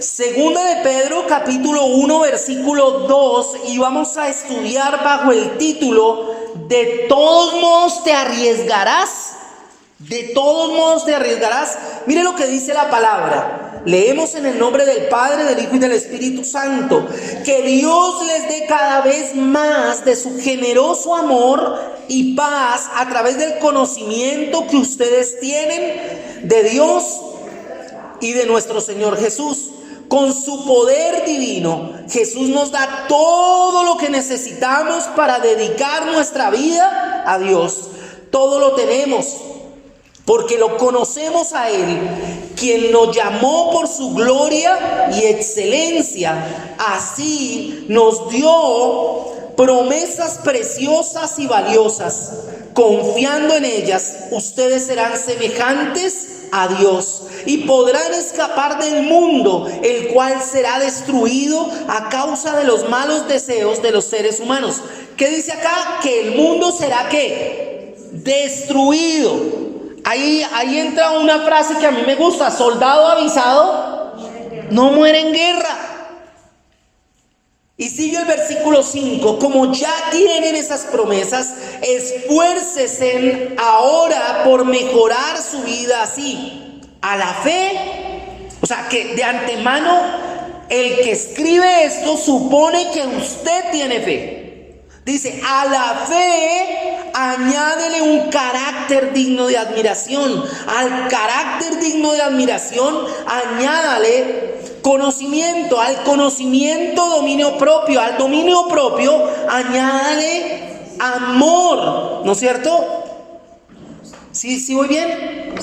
Segunda de Pedro, capítulo 1, versículo 2, y vamos a estudiar bajo el título: de todos modos te arriesgarás. De todos modos te arriesgarás. Mire lo que dice la palabra. Leemos en el nombre del Padre, del Hijo y del Espíritu Santo. Que Dios les dé cada vez más de su generoso amor y paz a través del conocimiento que ustedes tienen de Dios y de nuestro Señor Jesús. Con su poder divino, Jesús nos da todo lo que necesitamos para dedicar nuestra vida a Dios. Todo lo tenemos porque lo conocemos a Él, quien nos llamó por su gloria y excelencia. Así nos dio promesas preciosas y valiosas. Confiando en ellas, ustedes serán semejantes a Dios y podrán escapar del mundo, el cual será destruido a causa de los malos deseos de los seres humanos. ¿Qué dice acá? Que el mundo será ¿qué? Destruido. Ahí entra una frase que a mí me gusta: soldado avisado no muere en guerra. Y sigue el versículo 5: como ya tienen esas promesas, esfuércense ahora por mejorar su vida así, a la fe. O sea, que de antemano el que escribe esto supone que usted tiene fe. Dice: a la fe añádele un carácter digno de admiración. Al carácter digno de admiración añádale conocimiento. Al conocimiento, dominio propio. Al dominio propio añádale amor. ¿No es cierto? ¿Sí voy bien?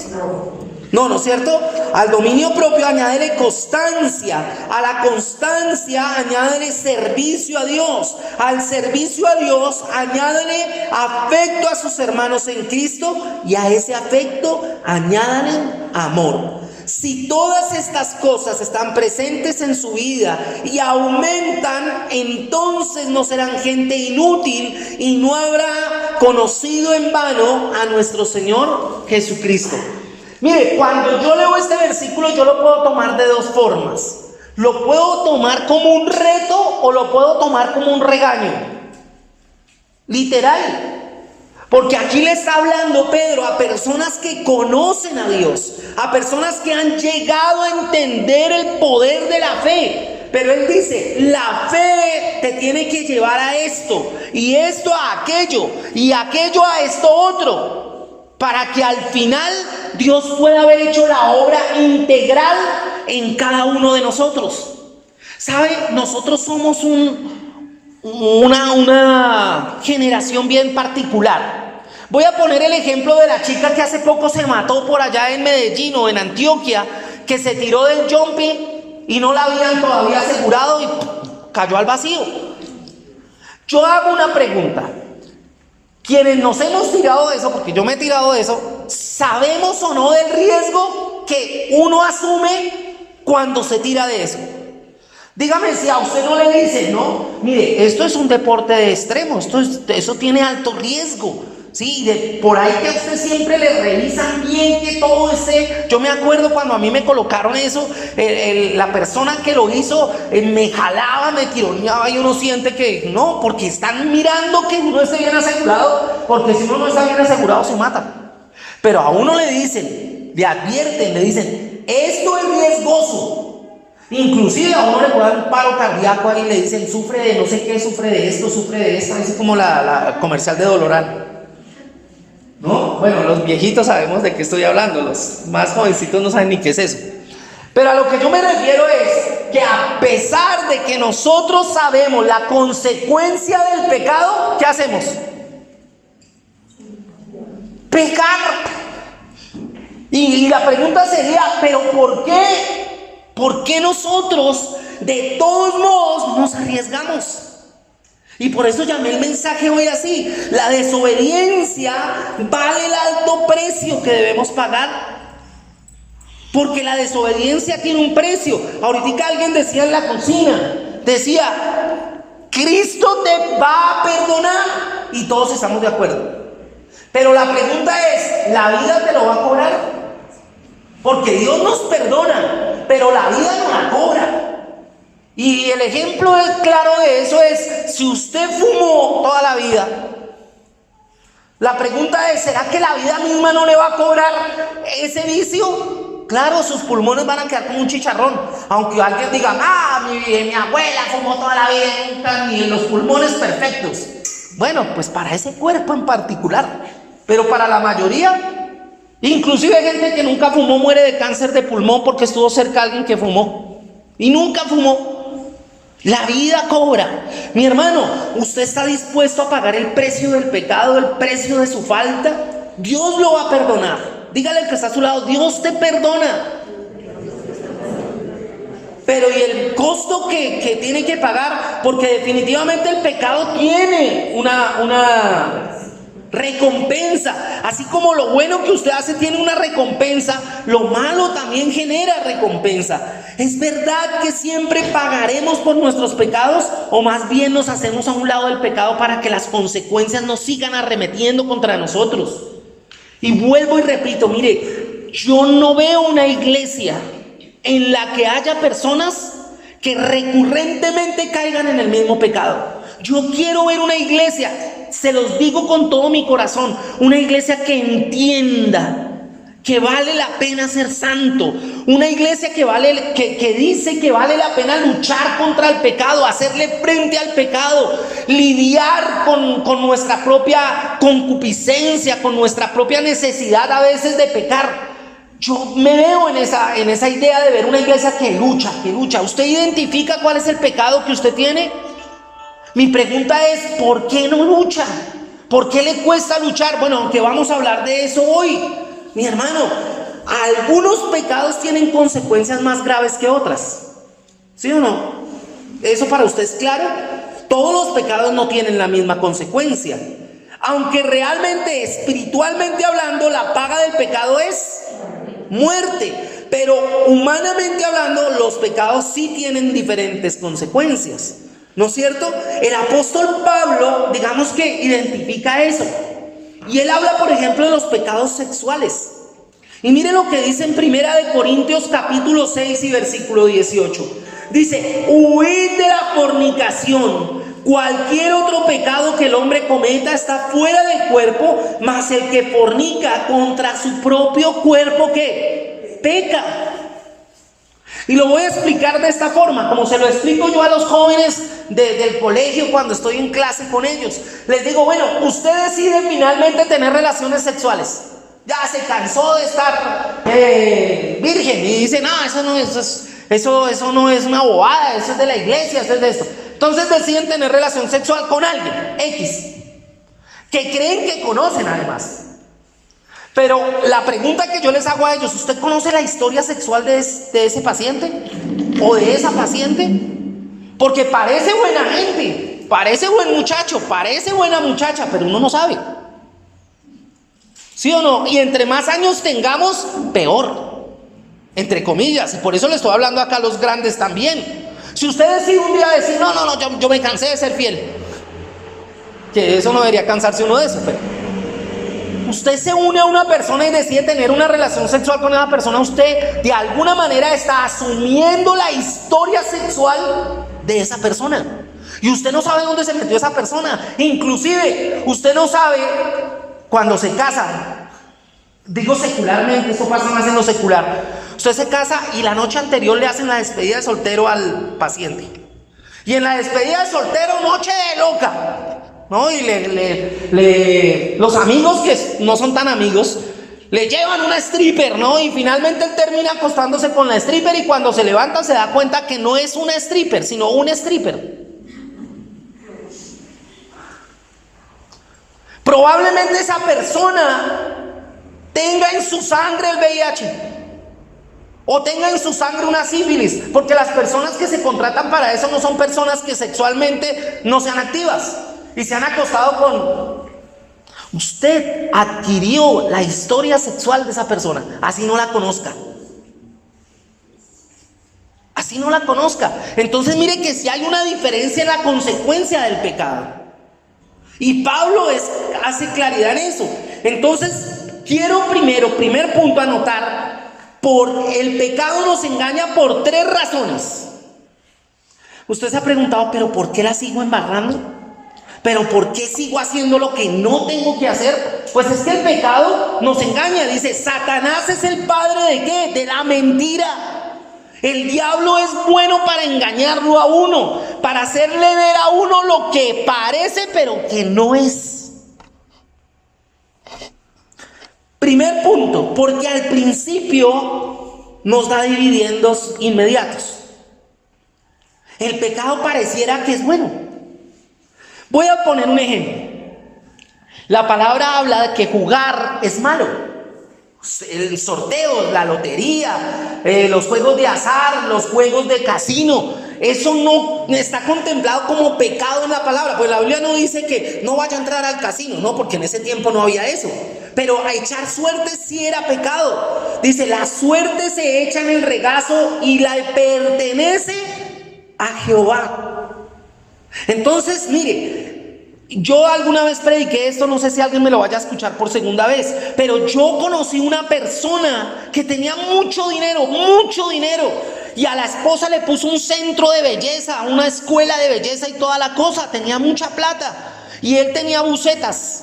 No es cierto. Al dominio propio añádele constancia. A la constancia añádele servicio a Dios. Al servicio a Dios añádele afecto a sus hermanos en Cristo. Y a ese afecto añádale amor. Si todas estas cosas están presentes en su vida y aumentan, entonces no serán gente inútil y no habrá conocido en vano a nuestro Señor Jesucristo. Mire, cuando yo leo este versículo, yo lo puedo tomar de dos formas. Lo puedo tomar como un reto o lo puedo tomar como un regaño. Literal. Porque aquí le está hablando Pedro a personas que conocen a Dios, a personas que han llegado a entender el poder de la fe. Pero él dice: la fe te tiene que llevar a esto, y esto a aquello, y aquello a esto otro, para que al final Dios pueda haber hecho la obra integral en cada uno de nosotros. ¿Sabe? Nosotros somos una generación bien particular. Voy a poner el ejemplo de la chica que hace poco se mató por allá en Medellín o en Antioquia, que se tiró del jumping y no la habían todavía asegurado y cayó al vacío. Yo hago una pregunta: quienes nos hemos tirado de eso, porque yo me he tirado de eso, ¿sabemos o no del riesgo que uno asume cuando se tira de eso? Dígame si a usted no le dicen: no, mire, esto es un deporte de extremo, eso tiene alto riesgo. Sí, por ahí que a usted siempre le revisan bien que todo esté. Yo me acuerdo cuando a mí me colocaron eso, la persona que lo hizo me jalaba, me tironeaba, y uno siente que no, porque están mirando que uno esté bien asegurado, porque si uno no está bien asegurado se mata. Pero a uno le dicen, le advierten, le dicen: esto es riesgoso. Inclusive a uno le puede dar un paro cardíaco ahí, le dicen: sufre de no sé qué, sufre de esto, es como la comercial de Doloral. ¿No? Bueno, los viejitos sabemos de qué estoy hablando, los más jovencitos no saben ni qué es eso. Pero a lo que yo me refiero es que a pesar de que nosotros sabemos la consecuencia del pecado, ¿qué hacemos? Pecar. Y la pregunta sería: ¿pero por qué? ¿Por qué nosotros de todos modos nos arriesgamos? Y por eso llamé el mensaje hoy así: la desobediencia vale el alto precio que debemos pagar. Porque la desobediencia tiene un precio. Ahorita alguien decía en la cocina, decía: Cristo te va a perdonar. Y todos estamos de acuerdo. Pero la pregunta es: ¿la vida te lo va a cobrar? Porque Dios nos perdona, pero la vida no la cobra. Y el ejemplo claro de eso es, si usted fumó toda la vida, la pregunta es, ¿será que la vida misma no le va a cobrar ese vicio? Claro, sus pulmones van a quedar como un chicharrón. Aunque alguien diga, mi abuela fumó toda la vida y nunca ni en los pulmones perfectos. Bueno, pues para ese cuerpo en particular. Pero para la mayoría, inclusive gente que nunca fumó muere de cáncer de pulmón porque estuvo cerca de alguien que fumó. Y nunca fumó. La vida cobra. Mi hermano, ¿usted está dispuesto a pagar el precio del pecado, el precio de su falta? Dios lo va a perdonar. Dígale al que está a su lado, Dios te perdona. Pero ¿y el costo que tiene que pagar? Porque definitivamente el pecado tiene una recompensa. Así como lo bueno que usted hace tiene una recompensa, lo malo también genera recompensa. ¿Es verdad que siempre pagaremos por nuestros pecados? ¿O más bien nos hacemos a un lado del pecado para que las consecuencias nos sigan arremetiendo contra nosotros? Y vuelvo y repito, mire, yo no veo una iglesia en la que haya personas que recurrentemente caigan en el mismo pecado. Yo quiero ver una iglesia, se los digo con todo mi corazón, una iglesia que entienda que vale la pena ser santo, una iglesia que dice que vale la pena luchar contra el pecado, hacerle frente al pecado, lidiar con nuestra propia concupiscencia, con nuestra propia necesidad a veces de pecar. Yo me veo en esa idea de ver una iglesia que lucha. ¿Usted identifica cuál es el pecado que usted tiene? Mi pregunta es, ¿por qué no lucha? ¿Por qué le cuesta luchar? Bueno, aunque vamos a hablar de eso hoy. Mi hermano, algunos pecados tienen consecuencias más graves que otras. ¿Sí o no? ¿Eso para usted es claro? Todos los pecados no tienen la misma consecuencia. Aunque realmente, espiritualmente hablando, la paga del pecado es muerte. Pero humanamente hablando, los pecados sí tienen diferentes consecuencias. ¿No es cierto? El apóstol Pablo, digamos que identifica eso. Y él habla, por ejemplo, de los pecados sexuales. Y mire lo que dice en 1 Corintios capítulo 6 y versículo 18. Dice, huid de la fornicación. Cualquier otro pecado que el hombre cometa está fuera del cuerpo, mas el que fornica contra su propio cuerpo, ¿qué? Peca. Y lo voy a explicar de esta forma, como se lo explico yo a los jóvenes del colegio cuando estoy en clase con ellos. Les digo, bueno, usted decide finalmente tener relaciones sexuales. Ya se cansó de estar virgen y dice, no, eso no es una bobada, eso es de la iglesia, eso es de esto. Entonces deciden tener relación sexual con alguien, X, que creen que conocen además. Pero la pregunta que yo les hago a ellos, ¿usted conoce la historia sexual de ese paciente? ¿O de esa paciente? Porque parece buena gente, parece buen muchacho, parece buena muchacha, pero uno no sabe. ¿Sí o no? Y entre más años tengamos, peor. Entre comillas, y por eso le estoy hablando acá a los grandes también. Si usted decide un día decir, no, yo me cansé de ser fiel, que eso no debería cansarse uno de eso, pero usted se une a una persona y decide tener una relación sexual con esa persona, usted de alguna manera está asumiendo la historia sexual de esa persona. Y usted no sabe dónde se metió esa persona. Inclusive, usted no sabe cuando se casa. Digo secularmente, esto pasa más en lo secular. Usted se casa y la noche anterior le hacen la despedida de soltero al paciente. Y en la despedida de soltero, noche de loca, ¿no? Y los amigos que no son tan amigos le llevan una stripper, ¿no? Y finalmente él termina acostándose con la stripper y cuando se levanta se da cuenta que no es una stripper, sino un stripper. Probablemente esa persona tenga en su sangre el VIH o tenga en su sangre una sífilis, porque las personas que se contratan para eso no son personas que sexualmente no sean activas y se han acostado con... Usted adquirió la historia sexual de esa persona, así no la conozca. Así no la conozca. Entonces mire que si hay una diferencia en la consecuencia del pecado. Y Pablo hace claridad en eso. Entonces quiero primer punto anotar, El pecado nos engaña por tres razones. Usted se ha preguntado, ¿pero por qué la sigo embarrando? ¿Pero por qué sigo haciendo lo que no tengo que hacer? Pues es que el pecado nos engaña. Dice, Satanás es el padre ¿de qué? De la mentira. El diablo es bueno para engañarlo a uno, para hacerle ver a uno lo que parece pero que no es. Primer punto, porque al principio nos da dividendos inmediatos. El pecado pareciera que es bueno. Voy a poner un ejemplo. La palabra habla de que jugar es malo. El sorteo, la lotería, los juegos de azar, los juegos de casino, eso no está contemplado como pecado en la palabra. Pues la Biblia no dice que no vaya a entrar al casino, no, porque en ese tiempo no había eso. Pero a echar suerte sí era pecado. Dice, la suerte se echa en el regazo y la pertenece a Jehová. Entonces, mire, yo alguna vez prediqué esto, no sé si alguien me lo vaya a escuchar por segunda vez, pero yo conocí una persona que tenía mucho dinero, y a la esposa le puso un centro de belleza, una escuela de belleza y toda la cosa, tenía mucha plata, y él tenía busetas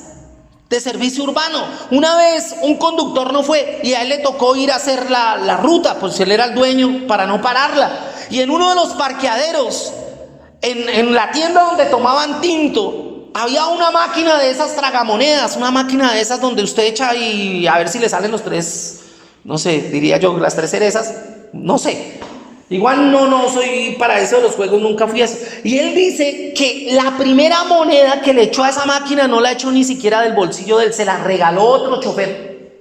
de servicio urbano. Una vez un conductor no fue y a él le tocó ir a hacer la ruta, pues él era el dueño para no pararla, y en uno de los parqueaderos, en la tienda donde tomaban tinto, había una máquina de esas tragamonedas, una máquina de esas donde usted echa y a ver si le salen los tres, no sé, diría yo, las tres cerezas, no sé. Igual no soy para eso de los juegos, nunca fui a eso. Y él dice que la primera moneda que le echó a esa máquina no la echó ni siquiera del bolsillo de él, se la regaló otro chofer.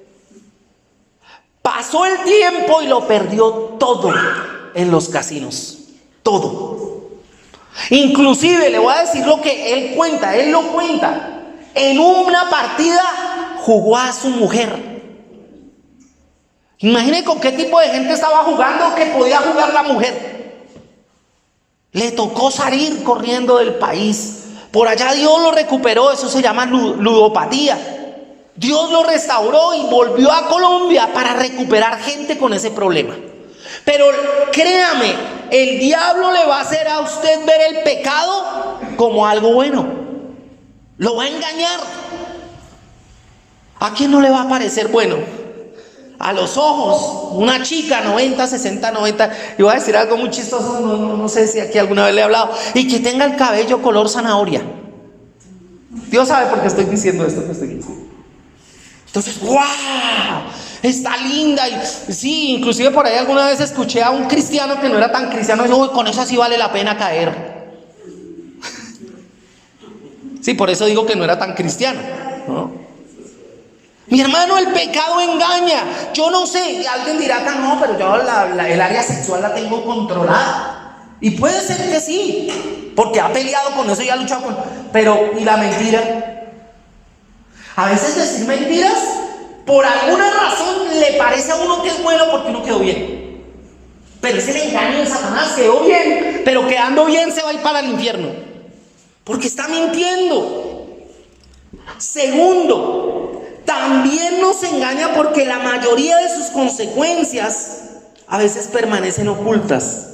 Pasó el tiempo y lo perdió todo en los casinos, todo. Inclusive le voy a decir lo que él cuenta, en una partida jugó a su mujer. Imagine con qué tipo de gente estaba jugando que podía jugar la mujer. Le tocó salir corriendo del país. Por allá Dios lo recuperó, eso se llama ludopatía. Dios lo restauró y volvió a Colombia para recuperar gente con ese problema. Pero créame, el diablo le va a hacer a usted ver el pecado como algo bueno. Lo va a engañar. ¿A quién no le va a parecer bueno? A los ojos, una chica 90, 60, 90, y voy a decir algo muy chistoso, no sé si aquí alguna vez le he hablado, y que tenga el cabello color zanahoria. Dios sabe por qué estoy diciendo esto que estoy diciendo. Entonces, ¡wow! Está linda. Y sí, inclusive por ahí alguna vez escuché a un cristiano que no era tan cristiano y dijo, uy, con eso sí vale la pena caer. Sí, por eso digo que no era tan cristiano, ¿no? Mi hermano, el pecado engaña. Yo no sé, alguien dirá, no, pero yo el área sexual la tengo controlada. Y puede ser que sí, porque ha peleado con eso y ha luchado con... Pero, ¿y la mentira? A veces decir mentiras, por alguna razón le parece a uno que es bueno porque uno quedó bien. Pero es el engaño de Satanás, quedó bien, pero quedando bien se va a ir para el infierno. Porque está mintiendo. Segundo, también nos engaña porque la mayoría de sus consecuencias a veces permanecen ocultas.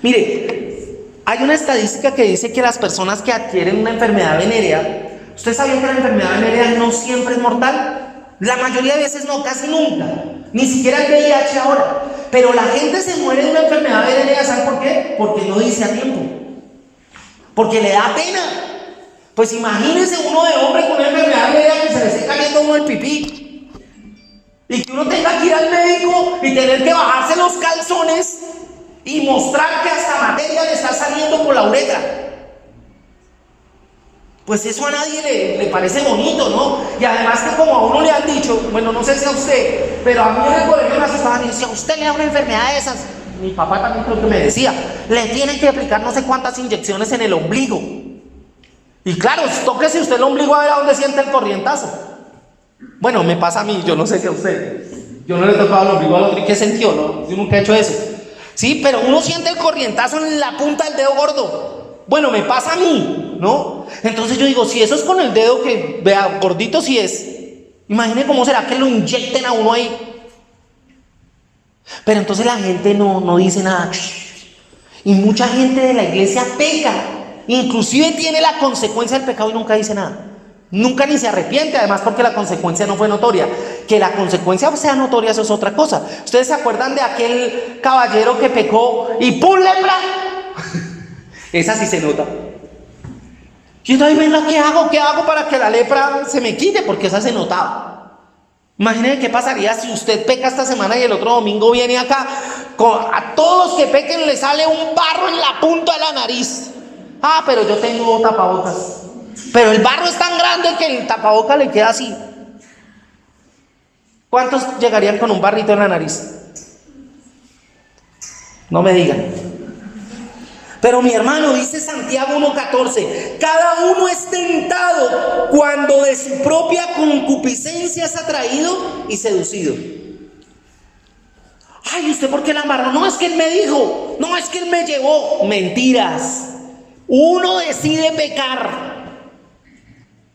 Mire, hay una estadística que dice que las personas que adquieren una enfermedad venérea, ¿usted sabía que la enfermedad venérea no siempre es mortal? La mayoría de veces no, casi nunca. Ni siquiera el VIH ahora. Pero la gente se muere de una enfermedad venérea, ¿sabe por qué? Porque no dice a tiempo. Porque le da pena. Pues imagínese uno de hombre con una enfermedad venérea que se le esté cayendo uno el pipí. Y que uno tenga que ir al médico y tener que bajarse los calzones y mostrar que hasta materia le está saliendo por la uretra. Pues eso a nadie le parece bonito, ¿no? Y además que como a uno le han dicho, bueno, no sé si a usted, pero a mí en el colegio me asustaban y decía, usted le da una enfermedad de esas. Mi papá también creo que me decía, le tienen que aplicar no sé cuántas inyecciones en el ombligo. Y claro, tóquese usted el ombligo a ver a dónde siente el corrientazo. Bueno, me pasa a mí, yo no sé si a usted. Yo no le he tocado el ombligo al otro, ¿y qué sintió? No, yo nunca he hecho eso. Sí, pero uno siente el corrientazo en la punta del dedo gordo. Bueno, me pasa a mí, ¿no? Entonces yo digo, si eso es con el dedo que, vea, gordito si es, imagine cómo será que lo inyecten a uno ahí. Pero entonces la gente no dice nada. Y mucha gente de la iglesia peca, inclusive tiene la consecuencia del pecado y nunca dice nada. Nunca ni se arrepiente, además porque la consecuencia no fue notoria. Que la consecuencia sea notoria, eso es otra cosa. ¿Ustedes se acuerdan de aquel caballero que pecó y ¡pum! ¡Lepra! Esa sí se nota. Y entonces, venga, ¿qué hago? ¿Qué hago para que la lepra se me quite? Porque esa se notaba. Imagínense qué pasaría si usted peca esta semana y el otro domingo viene acá. A todos los que pequen le sale un barro en la punta de la nariz. Ah, pero yo tengo tapabocas. Pero el barro es tan grande que el tapabocas le queda así. ¿Cuántos llegarían con un barrito en la nariz? No me digan. Pero mi hermano, dice Santiago 1:14, cada uno es tentado cuando de su propia concupiscencia es atraído y seducido. Ay, ¿usted por qué la embarró? No, es que él me dijo, no, es que él me llevó. Mentiras. Uno decide pecar.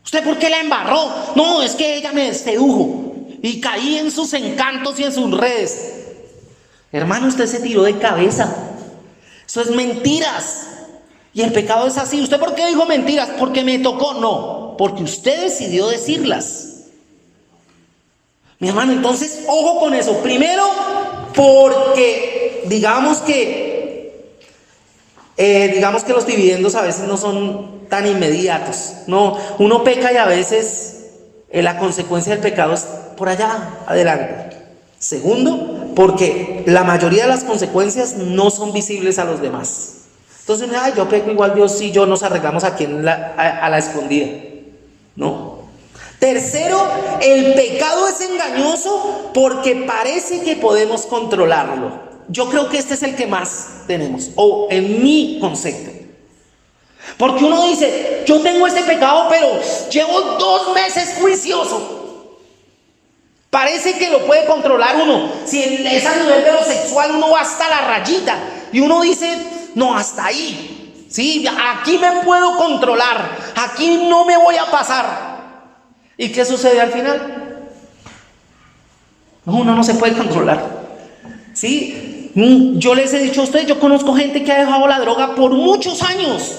¿Usted por qué la embarró? No, es que ella me sedujo y caí en sus encantos y en sus redes. Hermano, usted se tiró de cabeza. Eso es mentiras. Y el pecado es así. ¿Usted por qué dijo mentiras? ¿Porque me tocó? No, porque usted decidió decirlas. Mi hermano, entonces, ojo con eso. Primero, porque digamos que los dividendos a veces no son tan inmediatos. No, uno peca y a veces la consecuencia del pecado es por allá, adelante. Segundo, porque la mayoría de las consecuencias no son visibles a los demás. Entonces, ay, yo peco, igual Dios y yo nos arreglamos aquí a la escondida. No. Tercero, el pecado es engañoso porque parece que podemos controlarlo. Yo creo que este es el que más tenemos, o en mi concepto. Porque uno dice, yo tengo este pecado, pero llevo 2 meses juicioso. Parece que lo puede controlar uno. Si es a nivel de lo sexual, uno va hasta la rayita. Y uno dice, no, hasta ahí. Sí, aquí me puedo controlar. Aquí no me voy a pasar. ¿Y qué sucede al final? No, uno no se puede controlar. ¿Sí? Yo les he dicho a ustedes, yo conozco gente que ha dejado la droga por muchos años.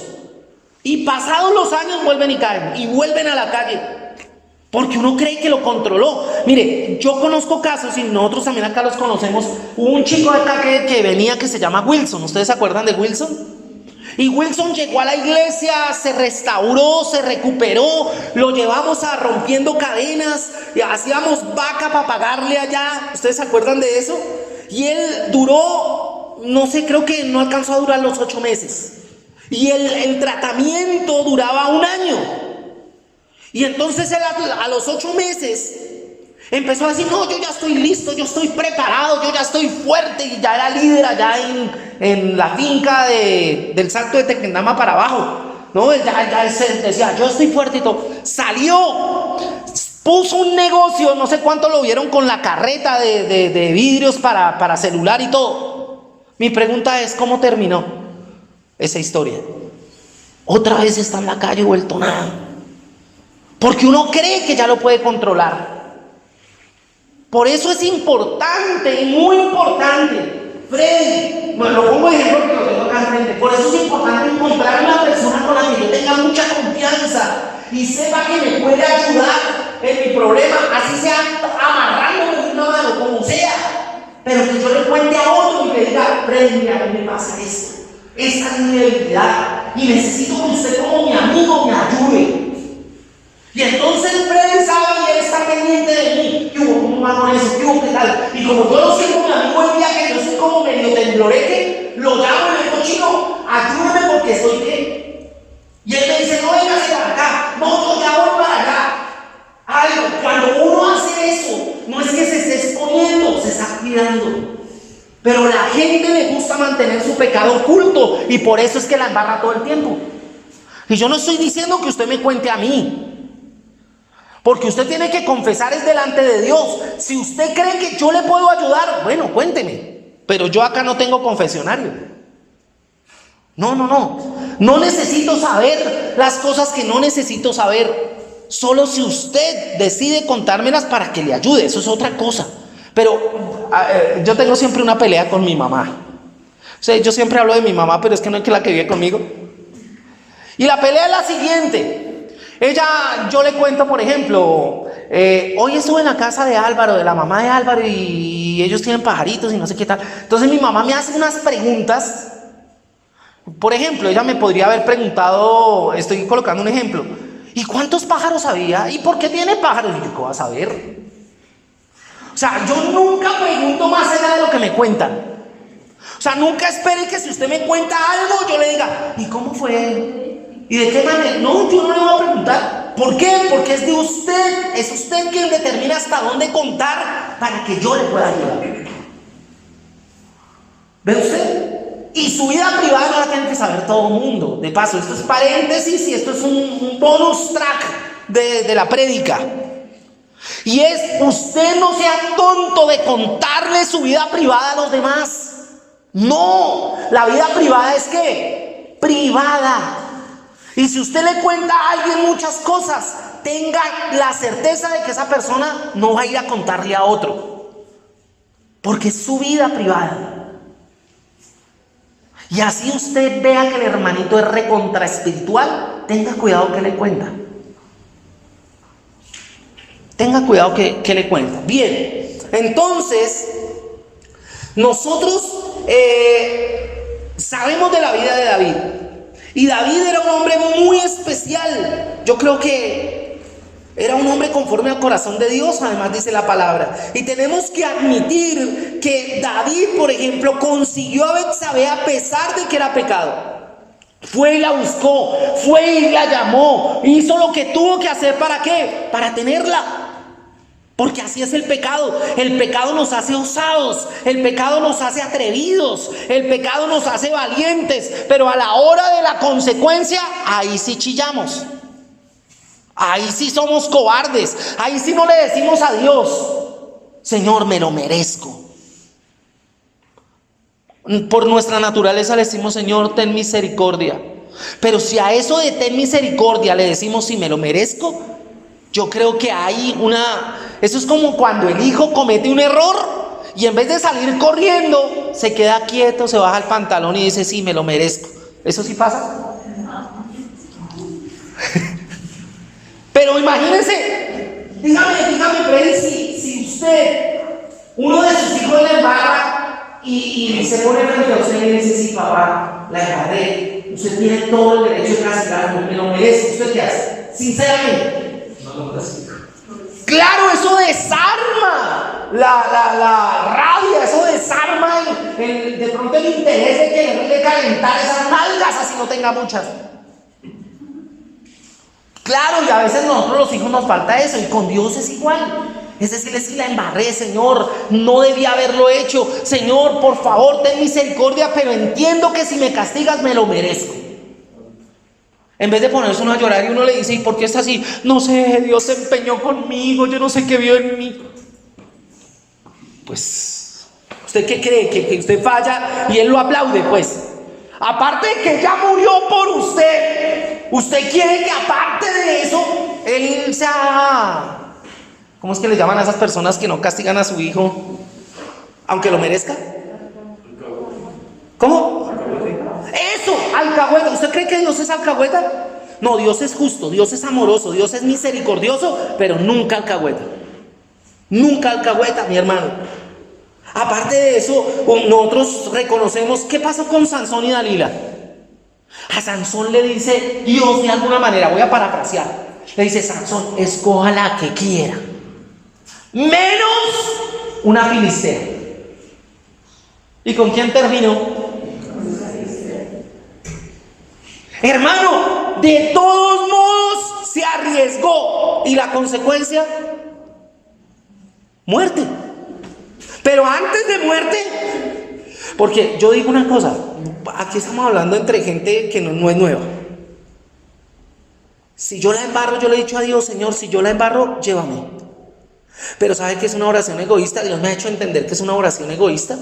Y pasados los años vuelven y caen. Y vuelven a la calle. Porque uno cree que lo controló. Mire, yo conozco casos, y nosotros también acá los conocemos. Hubo un chico acá que venía que se llama Wilson. ¿Ustedes se acuerdan de Wilson? Y Wilson llegó a la iglesia, se restauró, se recuperó. Lo llevamos a rompiendo cadenas. Y hacíamos vaca para pagarle allá. ¿Ustedes se acuerdan de eso? Y él duró, no sé, creo que no alcanzó a durar los 8 meses. Y el tratamiento duraba 1 año. Y entonces él a los 8 meses empezó a decir, no, yo ya estoy listo, yo estoy preparado, yo ya estoy fuerte. Y ya era líder allá en la finca del Salto de Tequendama para abajo. No, él ya decía, yo estoy fuerte y todo. Salió, puso un negocio, no sé cuánto lo vieron con la carreta de vidrios para celular y todo. Mi pregunta es, ¿cómo terminó esa historia? Otra vez está en la calle vuelto nada. Porque uno cree que ya lo puede controlar. Por eso es importante, muy importante. Freddy, me lo pongo de ejemplo porque lo tengo acá enfrente. Por eso es importante encontrar una persona con la que yo tenga mucha confianza y sepa que me puede ayudar en mi problema, así sea amarrándome de una mano, como sea. Pero que yo le cuente a otro y le diga, Freddy, mira, a mí me pasa esto. Esta es mi debilidad y necesito que usted como mi amigo me ayude. Y entonces Freddy sabe y él está pendiente de mí. ¿Qué hubo? ¿Cómo va con eso? ¿Qué hubo? ¿Qué tal? Y como yo lo siento mi amigo el día que yo soy como medio tembloreque, lo llamo y le digo, chino, ayúdame porque estoy qué. Y él me dice, no vengas para acá. No, yo ya voy para allá. Algo, cuando uno hace eso, no es que se esté exponiendo, se está cuidando. Pero la gente le gusta mantener su pecado oculto y por eso es que la embarra todo el tiempo. Y yo no estoy diciendo que usted me cuente a mí. Porque usted tiene que confesar es delante de Dios. Si usted cree que yo le puedo ayudar, bueno, cuénteme. Pero yo acá no tengo confesionario. No necesito saber las cosas que no necesito saber. Solo si usted decide contármelas para que le ayude. Eso es otra cosa. Pero yo tengo siempre una pelea con mi mamá. O sea, yo siempre hablo de mi mamá, pero es que no es que la que vive conmigo. Y la pelea es la siguiente. Yo le cuento, por ejemplo, hoy estuve en la casa de Álvaro, de la mamá de Álvaro, y ellos tienen pajaritos y no sé qué tal. Entonces mi mamá me hace unas preguntas. Por ejemplo, ella me podría haber preguntado, estoy colocando un ejemplo, ¿y cuántos pájaros había? ¿Y por qué tiene pájaros? Y yo, ¿qué vas a ver? O sea, yo nunca pregunto más allá de lo que me cuentan. O sea, nunca espere que si usted me cuenta algo, yo le diga, ¿y cómo fue? ¿Y de qué manera? No, yo no le voy a preguntar. ¿Por qué? Porque es de usted. Es usted quien determina hasta dónde contar para que yo le pueda ayudar. ¿Ve usted? Y su vida privada no la tiene que saber todo el mundo. De paso, esto es paréntesis y esto es un bonus track de la prédica. Y es, usted no sea tonto de contarle su vida privada a los demás. No, la vida privada es ¿qué? Privada. Y si usted le cuenta a alguien muchas cosas, tenga la certeza de que esa persona no va a ir a contarle a otro, porque es su vida privada. Y así usted vea que el hermanito es recontra espiritual, tenga cuidado que le cuenta. Tenga cuidado que le cuenta. Bien, entonces nosotros sabemos de la vida de David. Y David era un hombre muy especial. Yo creo que era un hombre conforme al corazón de Dios, además dice la palabra. Y tenemos que admitir que David, por ejemplo, consiguió a Betsabé a pesar de que era pecado. Fue y la buscó, fue y la llamó, hizo lo que tuvo que hacer. ¿Para qué? Para tenerla. Porque así es el pecado. El pecado nos hace osados, el pecado nos hace atrevidos, el pecado nos hace valientes, pero a la hora de la consecuencia, ahí sí chillamos. Ahí sí somos cobardes. Ahí sí no le decimos a Dios, Señor, me lo merezco. Por nuestra naturaleza le decimos, Señor, ten misericordia. Pero si a eso de ten misericordia le decimos, si me lo merezco, yo creo que hay eso es como cuando el hijo comete un error y en vez de salir corriendo, se queda quieto, se baja el pantalón y dice, sí, me lo merezco. ¿Eso sí pasa? Pero imagínense, dígame, Freddy, si usted, uno de sus hijos la embarra y se pone frente a usted y le dice, sí, papá, la embarré, usted tiene todo el derecho de castigarme, me lo merece. ¿Usted qué hace? Sinceramente, no lo castigo. Claro, eso desarma la rabia, eso desarma de pronto el interés de quererle calentar esas nalgas así no tenga muchas. Claro, y a veces nosotros los hijos nos falta eso, y con Dios es igual. Es decir, si la embarré, Señor, no debía haberlo hecho. Señor, por favor, ten misericordia, pero entiendo que si me castigas me lo merezco. En vez de ponerse uno a llorar y uno le dice, ¿y por qué está así? No sé, Dios se empeñó conmigo, yo no sé qué vio en mí. Pues, ¿usted qué cree? ¿Que usted falla y Él lo aplaude? Pues, aparte de que ya murió por usted, ¿usted quiere que aparte de eso, Él sea... ¿Cómo es que le llaman a esas personas que no castigan a su hijo, aunque lo merezca? ¿Cómo? Eso, alcahueta. ¿Usted cree que Dios es alcahueta? No, Dios es justo, Dios es amoroso, Dios es misericordioso, pero nunca alcahueta. Nunca alcahueta, mi hermano. Aparte de eso, nosotros reconocemos qué pasó con Sansón y Dalila. A Sansón le dice Dios de alguna manera, voy a parafrasear, le dice, Sansón, escoja la que quiera, menos una filistea. ¿Y con quién terminó? Hermano, de todos modos se arriesgó. ¿Y la consecuencia? Muerte. Pero antes de muerte, porque yo digo una cosa, aquí estamos hablando entre gente que no es nueva. Si yo la embarro, yo le he dicho a Dios, Señor, si yo la embarro, llévame. Pero ¿sabe que es una oración egoísta? Dios me ha hecho entender que es una oración egoísta.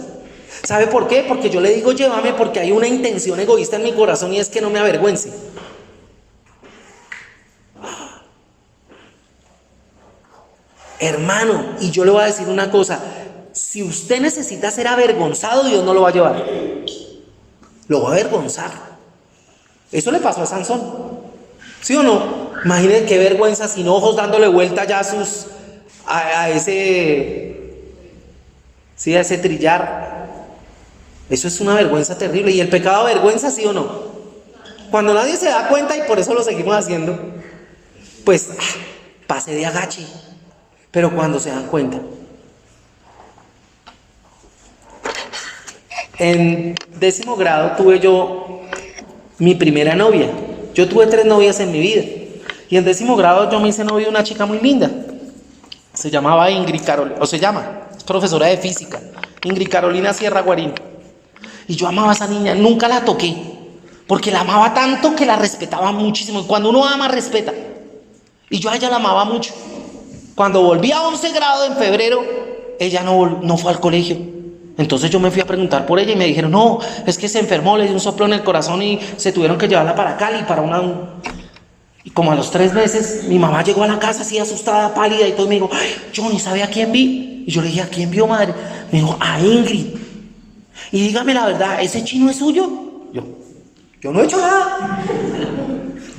¿Sabe por qué? Porque yo le digo llévame porque hay una intención egoísta en mi corazón y es que no me avergüence. Hermano, y yo le voy a decir una cosa, Si usted necesita ser avergonzado, Dios no lo va a llevar. Lo va a avergonzar. Eso le pasó a Sansón. ¿Sí o no? Imaginen qué vergüenza, sin ojos, dándole vuelta ya a ese trillar. Eso es una vergüenza terrible. ¿Y el pecado avergüenza, sí o no? Cuando nadie se da cuenta, y por eso lo seguimos haciendo, pues pase de agache. Pero cuando se dan cuenta. En 10º grado tuve yo mi primera novia. Yo tuve 3 novias en mi vida. Y en 10º grado yo me hice novio de una chica muy linda. Se llamaba Ingrid Carolina, o se llama, es profesora de física. Ingrid Carolina Sierra Guarín. Y yo amaba a esa niña, nunca la toqué. Porque la amaba tanto que la respetaba muchísimo. Y cuando uno ama, respeta. Y yo a ella la amaba mucho. Cuando volví a 11 grado en febrero, ella no fue al colegio. Entonces yo me fui a preguntar por ella y me dijeron, no, es que se enfermó, le dio un soplo en el corazón y se tuvieron que llevarla para Cali, Y como a los 3 meses, mi mamá llegó a la casa así asustada, pálida y todo, y me dijo, ay, yo ni sabía a quién vi. Y yo le dije, ¿a quién vio, madre? Me dijo, a Ingrid. Y dígame la verdad, ¿ese chino es suyo? Yo no he hecho nada.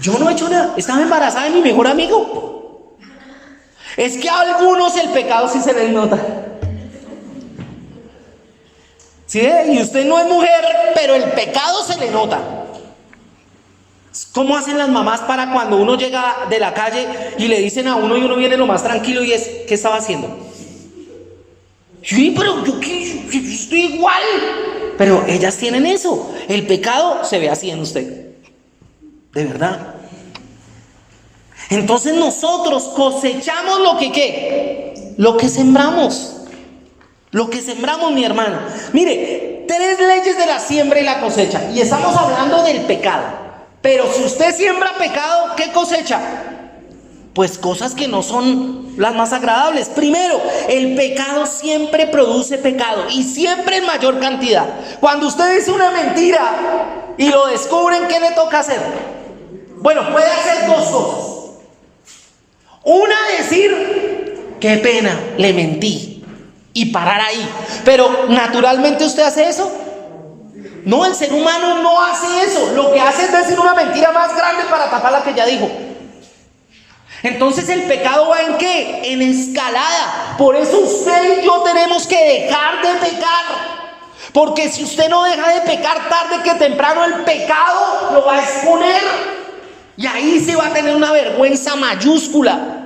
Yo no he hecho nada. Estaba embarazada de mi mejor amigo. Es que a algunos el pecado sí se les nota. ¿Sí? Y usted no es mujer, pero el pecado se le nota. ¿Cómo hacen las mamás para cuando uno llega de la calle y le dicen a uno y uno viene lo más tranquilo y es, ¿qué estaba haciendo? Sí, pero yo estoy igual. Pero ellas tienen eso. El pecado se ve así en usted. De verdad. Entonces nosotros cosechamos lo que ¿qué? Lo que sembramos. Lo que sembramos, mi hermano. Mire, 3 leyes de la siembra y la cosecha. Y estamos hablando del pecado. Pero si usted siembra pecado, ¿qué cosecha? Pues cosas que no son las más agradables. Primero, el pecado siempre produce pecado. Y siempre en mayor cantidad. Cuando usted dice una mentira y lo descubren, ¿qué le toca hacer? Bueno, puede hacer 2 cosas. Una, decir, qué pena, le mentí. Y parar ahí. Pero naturalmente usted hace eso. No, el ser humano no hace eso. Lo que hace es decir una mentira más grande para tapar la que ya dijo. Entonces el pecado va ¿en qué? En escalada. Por eso usted y yo tenemos que dejar de pecar. Porque si usted no deja de pecar, tarde que temprano el pecado lo va a exponer. Y ahí se va a tener una vergüenza mayúscula.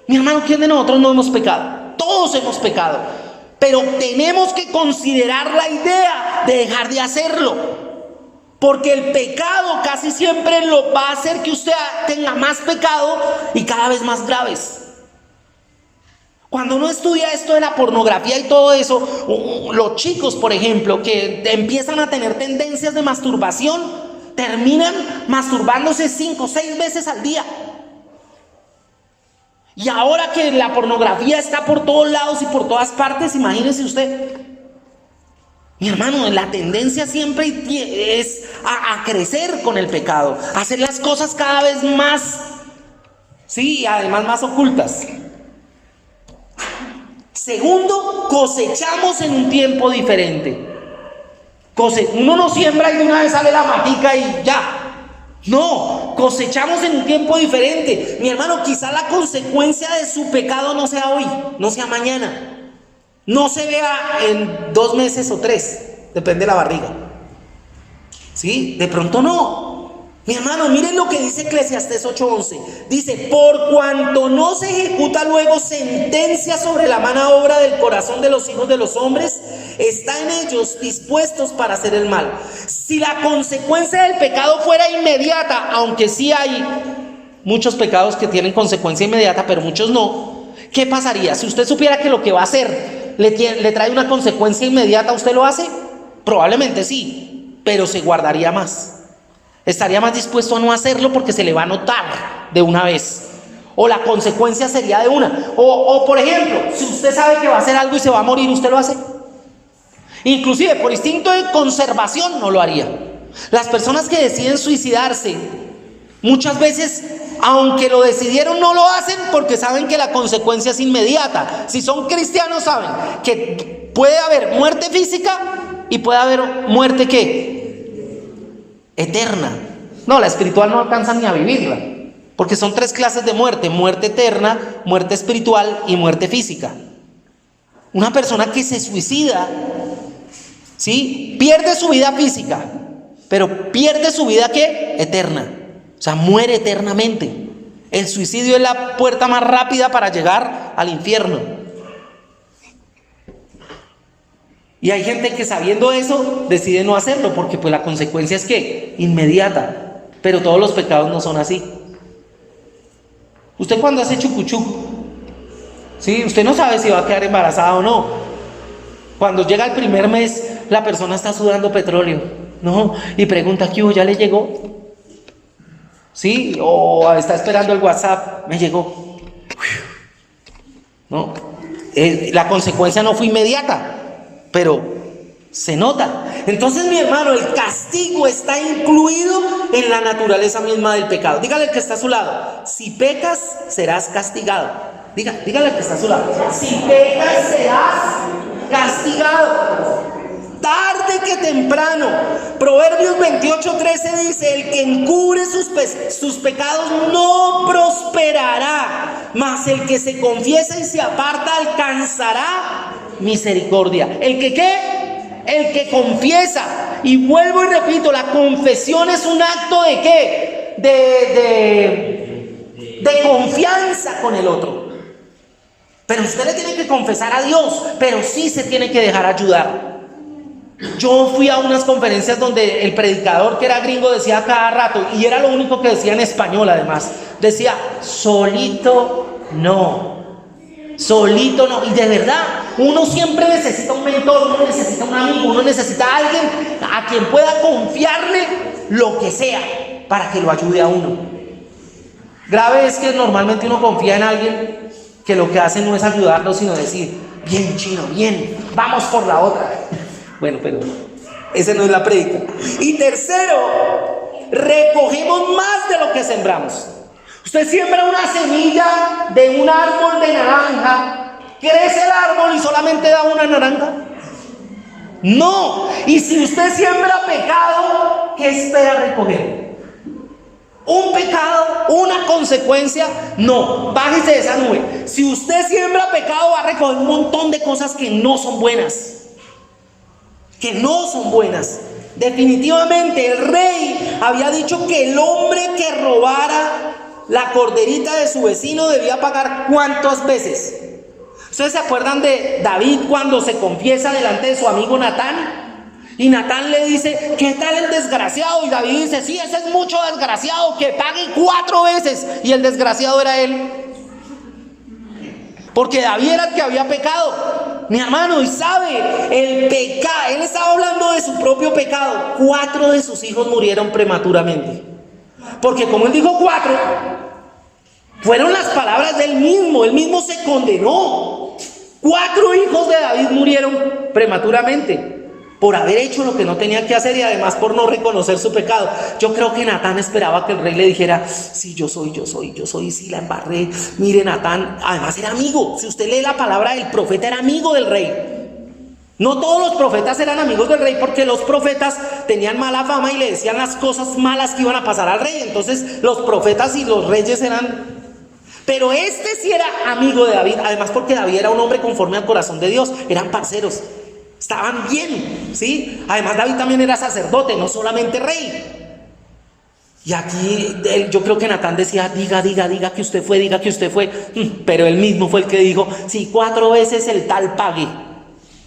Mi hermano, ¿quién de nosotros no hemos pecado? Todos hemos pecado, pero tenemos que considerar la idea de dejar de hacerlo, porque el pecado casi siempre lo va a hacer que usted tenga más pecado y cada vez más graves. Cuando uno estudia esto de la pornografía y todo eso, los chicos, por ejemplo, que empiezan a tener tendencias de masturbación, terminan masturbándose 5 o 6 veces al día. Y ahora que la pornografía está por todos lados y por todas partes, imagínese usted. Mi hermano, la tendencia siempre es a crecer con el pecado, a hacer las cosas cada vez más, sí, y además más ocultas. Segundo, cosechamos en un tiempo diferente. Uno no siembra y de una vez sale la matica y ya. No, cosechamos en un tiempo diferente. Mi hermano, quizá la consecuencia de su pecado no sea hoy, no sea mañana, no se vea en 2 meses o 3, depende de la barriga. ¿Sí? De pronto no. Mi hermano, miren lo que dice Eclesiastés 8:11. Dice, por cuanto no se ejecuta luego sentencia sobre la mala obra del corazón de los hijos de los hombres, está en ellos dispuestos para hacer el mal. Si la consecuencia del pecado fuera inmediata, aunque sí hay muchos pecados que tienen consecuencia inmediata, pero muchos no, ¿qué pasaría? Si usted supiera que lo que va a hacer le trae una consecuencia inmediata, ¿usted lo hace? Probablemente sí, pero se guardaría más. Estaría más dispuesto a no hacerlo porque se le va a notar de una vez. O la consecuencia sería de una. O por ejemplo, si usted sabe que va a hacer algo y se va a morir, ¿usted lo hace? Inclusive por instinto de conservación no lo haría. Las personas que deciden suicidarse muchas veces aunque lo decidieron, no lo hacen porque saben que la consecuencia es inmediata. Si son cristianos, saben que puede haber muerte física y puede haber muerte, ¿qué? Eterna. No, la espiritual no alcanza ni a vivirla, porque son 3 clases de muerte: muerte eterna, muerte espiritual y muerte física. Una persona que se suicida, ¿sí?, pierde su vida física, pero pierde su vida, ¿qué? Eterna. O sea, muere eternamente. El suicidio es la puerta más rápida para llegar al infierno. Y hay gente que, sabiendo eso, decide no hacerlo, porque pues la consecuencia es ¿qué? Inmediata. Pero todos los pecados no son así. Usted cuando hace chucuchuco, ¿sí?, usted no sabe si va a quedar embarazada o no. Cuando llega el primer mes, la persona está sudando petróleo, ¿no? Y pregunta, ¿qué hubo? ¿Ya le llegó? ¿Sí? O está esperando el WhatsApp, me llegó. ¿No? La consecuencia no fue inmediata, pero se nota. Entonces, mi hermano, el castigo está incluido en la naturaleza misma del pecado. Dígale al que está a su lado: si pecas, serás castigado. Dígale al que está a su lado: si pecas, serás castigado. Tarde que temprano. Proverbios 28:13 dice: el que encubre sus pecados no prosperará, mas el que se confiesa y se aparta alcanzará misericordia. ¿El que qué? El que confiesa. Y vuelvo y repito, la confesión es un acto de ¿qué? De confianza con el otro. Pero usted le tiene que confesar a Dios, pero sí se tiene que dejar ayudar. Yo fui a unas conferencias donde el predicador, que era gringo, decía cada rato, y era lo único que decía en español además, decía: solito no, solito no. Y de verdad, uno siempre necesita un mentor, uno necesita un amigo, uno necesita a alguien a quien pueda confiarle lo que sea para que lo ayude a uno. Grave es que normalmente uno confía en alguien que lo que hace no es ayudarlo, sino decir: bien, chino, bien, vamos por la otra. Bueno, pero esa no es la prédica. Y tercero, recogemos más de lo que sembramos. Usted siembra una semilla de un árbol de naranja, ¿crece el árbol y solamente da una naranja? No. Y si usted siembra pecado, ¿qué espera recoger? ¿Un pecado? ¿Una consecuencia? No, bájese de esa nube. Si usted siembra pecado, va a recoger un montón de cosas que no son buenas. Que no son buenas. Definitivamente el rey había dicho que el hombre que robara la corderita de su vecino debía pagar ¿cuántas veces? ¿Ustedes se acuerdan de David cuando se confiesa delante de su amigo Natán? Y Natán le dice: ¿qué tal el desgraciado? Y David dice: sí, ese es mucho desgraciado, que pague 4 veces. Y el desgraciado era él, porque David era el que había pecado. Mi hermano, y sabe, el pecado, él estaba hablando de su propio pecado. 4 de sus hijos murieron prematuramente, porque como él dijo 4, fueron las palabras de él mismo se condenó. 4 hijos de David murieron prematuramente por haber hecho lo que no tenía que hacer, y además por no reconocer su pecado. Yo creo que Natán esperaba que el rey le dijera: sí, yo soy, sí, la embarré. Mire, Natán, además era amigo. Si usted lee la palabra, el profeta era amigo del rey. No todos los profetas eran amigos del rey, porque los profetas tenían mala fama y le decían las cosas malas que iban a pasar al rey. Entonces los profetas y los reyes eran... Pero este sí era amigo de David, además porque David era un hombre conforme al corazón de Dios. Eran parceros, estaban bien, ¿sí? Además David también era sacerdote, no solamente rey. Y aquí yo creo que Natán decía: diga que usted fue, pero él mismo fue el que dijo: sí, 4 veces el tal pague.